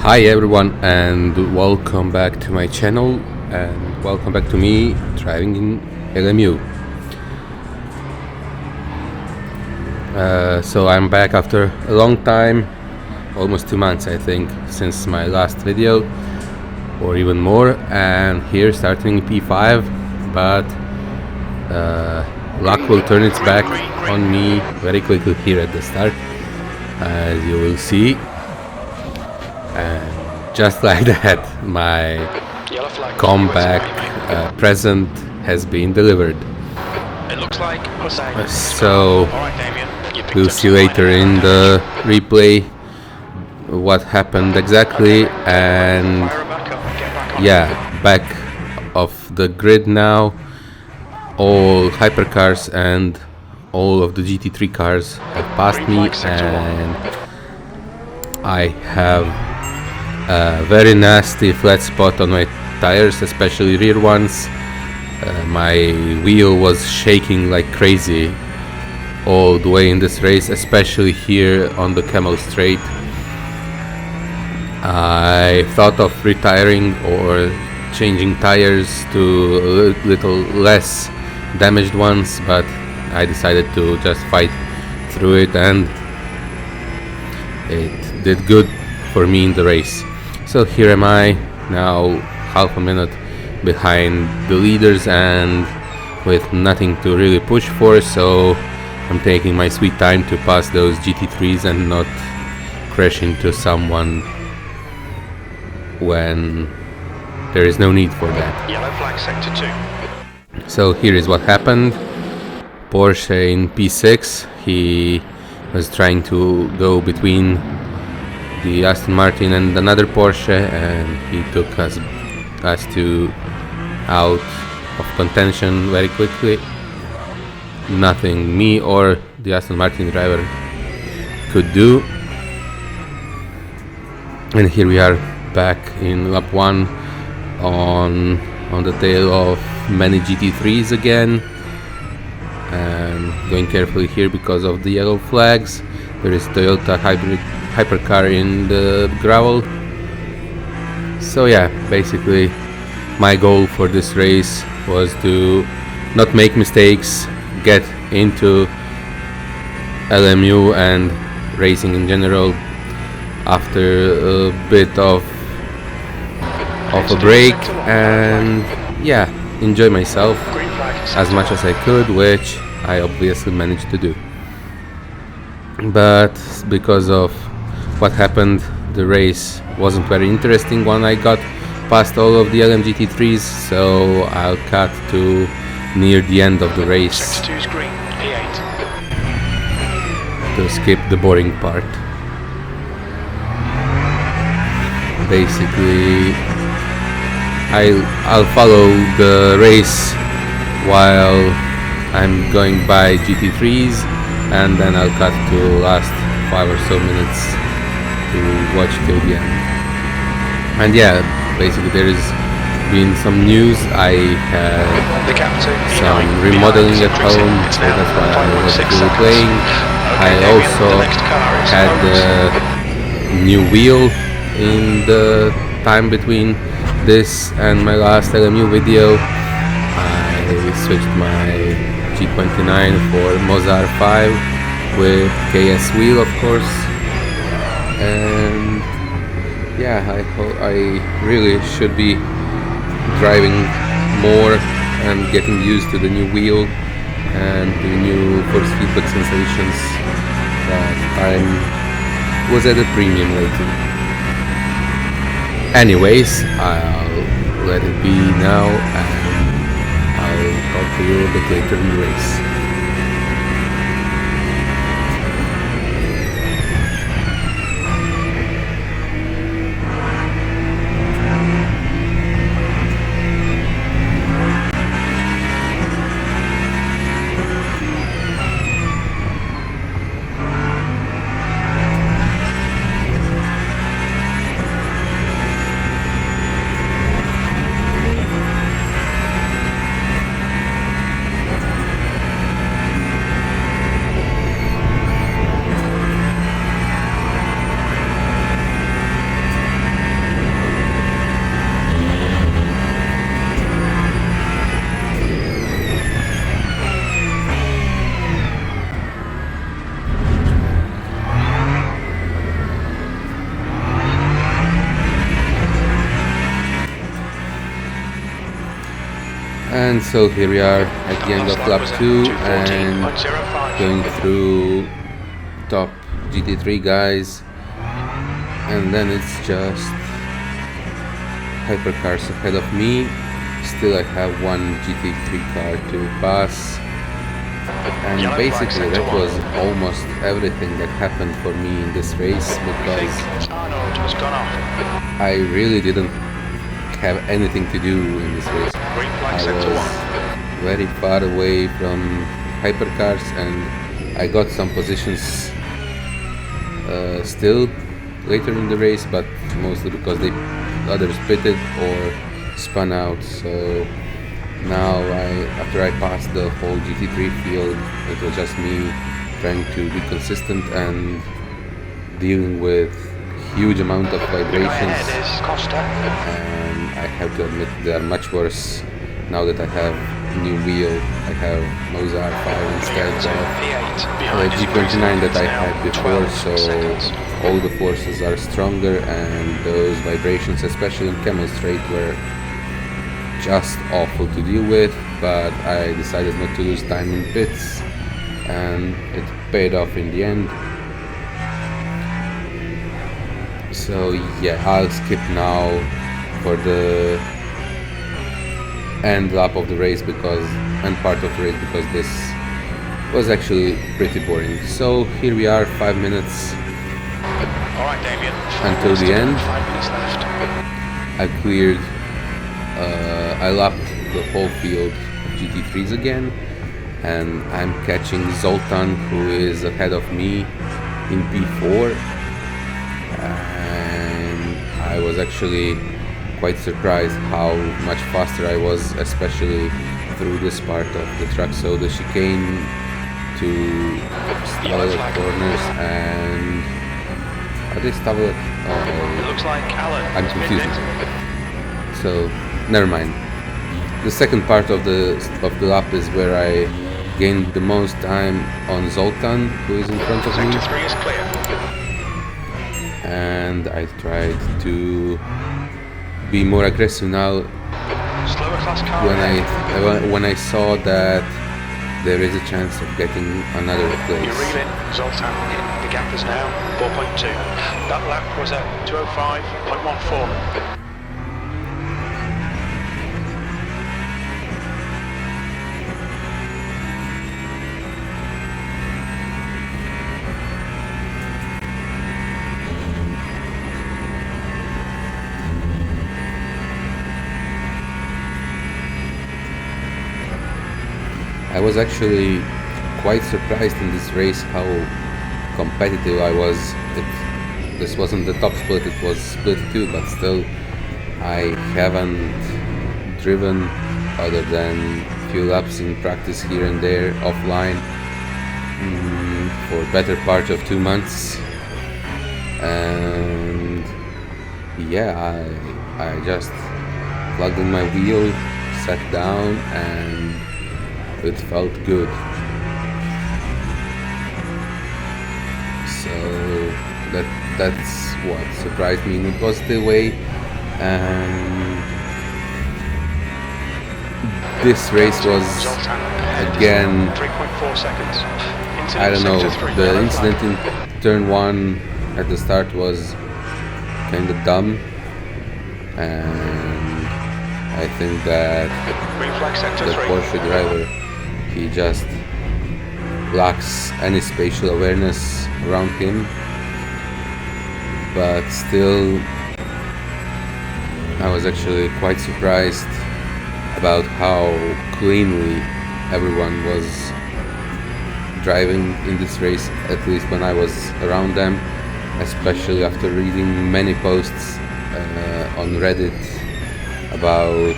Hi everyone, and welcome back to my channel, and welcome back to me driving in LMU. So I'm back after a long time, almost 2 months I think, since my last video, or even more, and here starting P5, but luck will turn its back on me very quickly here at the start, as you will see. And just like that, my comeback present has been delivered. It looks like So we'll see later in the replay what happened exactly. And yeah, back of the grid now. All hypercars and all of the GT3 cars have passed me, and I have a very nasty flat spot on my tires, especially rear ones. My wheel was shaking like crazy all the way in this race, especially here on the Camel Straight. I thought of retiring or changing tires to a little less damaged ones, but I decided to just fight through it, and it did good for me in the race. So here am I now, half a minute behind the leaders and with nothing to really push for, so I'm taking my sweet time to pass those GT3s and not crash into someone when there is no need for that. Yellow flag sector 2. So here is what happened. Porsche in P6, he was trying to go between the Aston Martin and another Porsche, and he took us two out of contention very quickly. Nothing me or the Aston Martin driver could do. And here we are back in lap 1 on the tail of many GT3s again, and going carefully here because of the yellow flags. There is Toyota hypercar in the gravel. So yeah, basically my goal for this race was to not make mistakes, get into LMU and racing in general after a bit of a break, and yeah, enjoy myself as much as I could, which I obviously managed to do. But because of what happened, the race wasn't very interesting when I got past all of the LMGT3s, so I'll cut to near the end of the race Sector 2 is green, P8. to skip the boring part. Basically, I'll follow the race while I'm going by GT3s, and then I'll cut to last 5 or so minutes to watch till the end. And yeah, basically there has been some news. I had some remodeling at home, so that's why I was really playing. I also had the new wheel in the time between this and my last LMU video. I switched my G29 for Mozart 5 with KS wheel, of course, and yeah, I really should be driving more and getting used to the new wheel and the new force feedback sensations that I was at a premium lately. Anyways, I'll let it be now, and I'll talk to you a bit later in the race. And so here we are at the end of lap 2 and going through top GT3 guys, and then it's just hypercars ahead of me. Still I have one GT3 car to pass, and basically that was almost everything that happened for me in this race, because I really didn't have anything to do in this race. I was very far away from hypercars, and I got some positions still later in the race, but mostly because others pitted or spun out. So now after I passed the whole GT3 field, it was just me trying to be consistent and dealing with huge amount of vibrations, and I have to admit they are much worse now that I have new wheel. I have Mozart 5 instead of G29 that I had before, so all the forces are stronger, and those vibrations, especially in Camel Straight, were just awful to deal with. But I decided not to lose time in pits, and it paid off in the end. So yeah, I'll skip now for the end lap of the race and part of the race, because this was actually pretty boring. So here we are, 5 minutes until the end. I lapped the whole field of GT3s again, and I'm catching Zoltan, who is ahead of me in P4, and I was actually quite surprised how much faster I was, especially through this part of the track. So the chicane to Stavelot corners, and are they Stavelot? It looks like Alan. I'm confused. So never mind. The second part of the lap is where I gained the most time on Zoltan, who is in front of me. Sector 3 is clear. And I tried to be more aggressive now. Slower class car when I saw that there is a chance of getting another place. You're reeling. Zoltan in. The gap is now 4.2. That lap was at 205.14. I was actually quite surprised in this race how competitive I was. This wasn't the top split, it was split 2, but still I haven't driven other than a few laps in practice here and there offline for better part of 2 months, and yeah, I just plugged in my wheel, sat down, and it felt good. So that's what surprised me in a positive way. And this race was again, 3.4 seconds. I don't know, the incident in turn 1 at the start was kind of dumb, and I think that the Porsche driver, he just lacks any spatial awareness around him. But still, I was actually quite surprised about how cleanly everyone was driving in this race, at least when I was around them, especially after reading many posts on Reddit about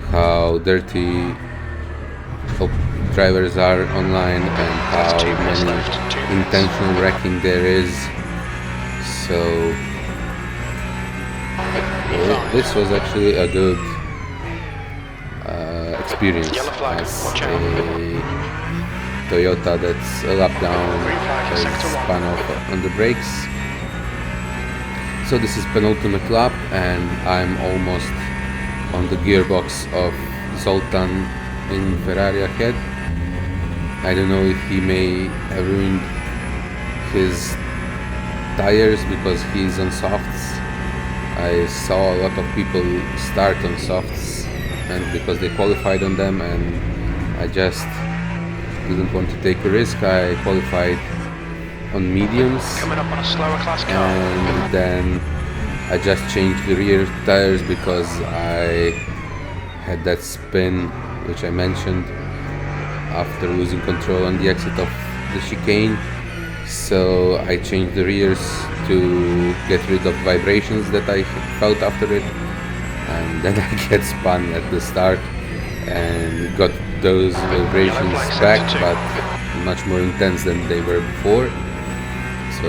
how dirty drivers are online and how many intentional wrecking there is. So this was actually a good experience as a Toyota that's a lap down has spun off on the brakes. So this is penultimate lap, and I'm almost on the gearbox of Zoltan in Ferrari ahead. I don't know if he may have ruined his tires because he's on softs. I saw a lot of people start on softs and because they qualified on them, and I just didn't want to take a risk. I qualified on mediums, Coming up on a slower class car. and then I just changed the rear tires because I had that spin which I mentioned after losing control on the exit of the chicane. So I changed the rears to get rid of vibrations that I felt after it, and then I get spun at the start and got those vibrations back, but much more intense than they were before. So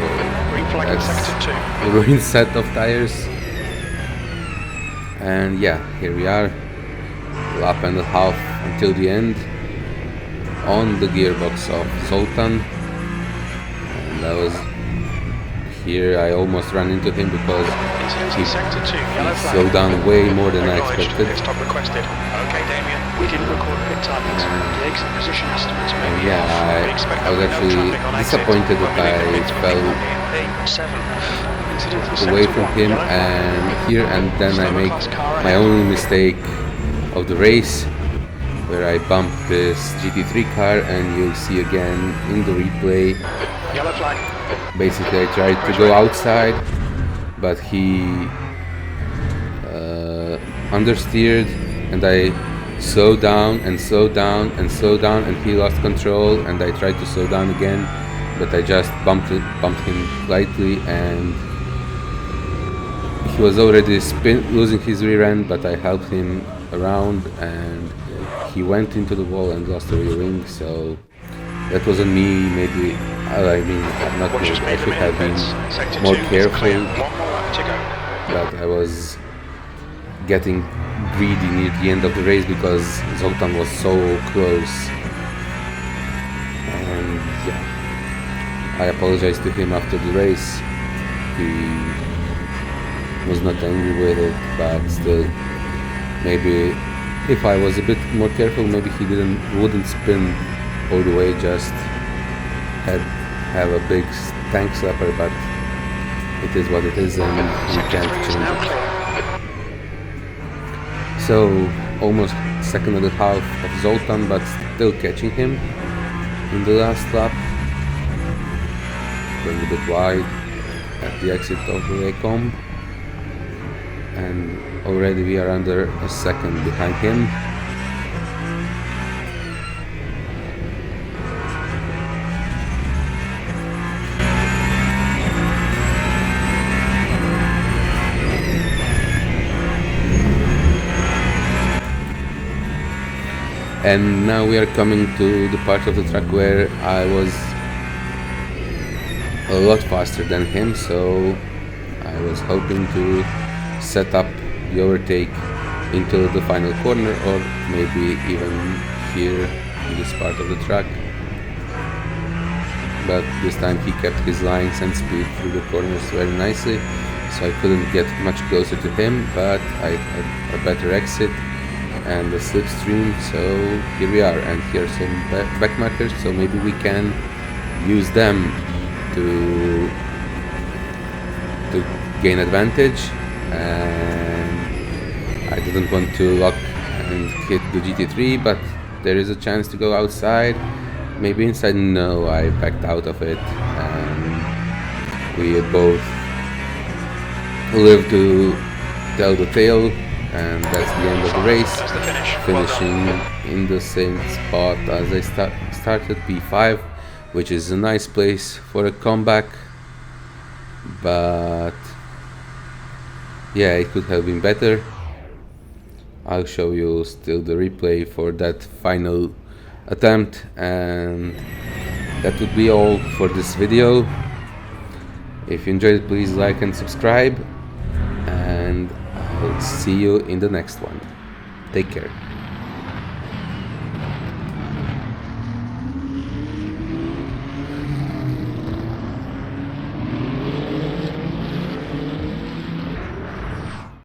Green flag in that's sector 2. a ruined set of tires. And yeah, here we are, lap and a half until the end on the gearbox of Zoltan. And I was here, I almost ran into him because Incidents in sector 2. Yellow flag. slowed down way more than I expected. Pit stop requested. Okay, Damien. We didn't record pit timings. The exit position estimates may And be yeah, off. We expect I was no actually traffic on exit. disappointed that I fell away from him and here, and then I make my only mistake of the race where I bumped this GT3 car, and you'll see again in the replay. Yellow flag. Basically I tried to go outside, but he understeered, and I slowed down and slowed down and slowed down, and he lost control, and I tried to slow down again, but I just bumped him lightly, and he was already losing his rear end, but I helped him around, and he went into the wall and lost the rear wing. So that was on me. Maybe I mean, not me, I should have been more careful, but I was getting greedy near the end of the race because Zoltan was so close. And yeah, I apologized to him after the race. He was not angry with it, but still, maybe if I was a bit more careful, maybe he wouldn't spin all the way, just have a big tank slapper, but it is what it is, and we can't change it. So almost second and a half of Zoltan, but still catching him in the last lap, going a bit wide at the exit of the comp, and already we are under a second behind him. And now we are coming to the part of the track where I was a lot faster than him, so I was hoping to set up the overtake into the final corner, or maybe even here in this part of the track. But this time he kept his lines and speed through the corners very nicely, so I couldn't get much closer to him, but I had a better exit and the slipstream. So here we are, and here are some back markers, so maybe we can use them to gain advantage. And I didn't want to lock and hit the GT3, but there is a chance to go outside, maybe inside. No, I backed out of it, and we both live to tell the tale. And that's the end of the race, finishing in the same spot as I started, P5, which is a nice place for a comeback, but yeah, it could have been better. I'll show you still the replay for that final attempt, and that would be all for this video. If you enjoyed it, please like and subscribe, and I'll see you in the next one. Take care.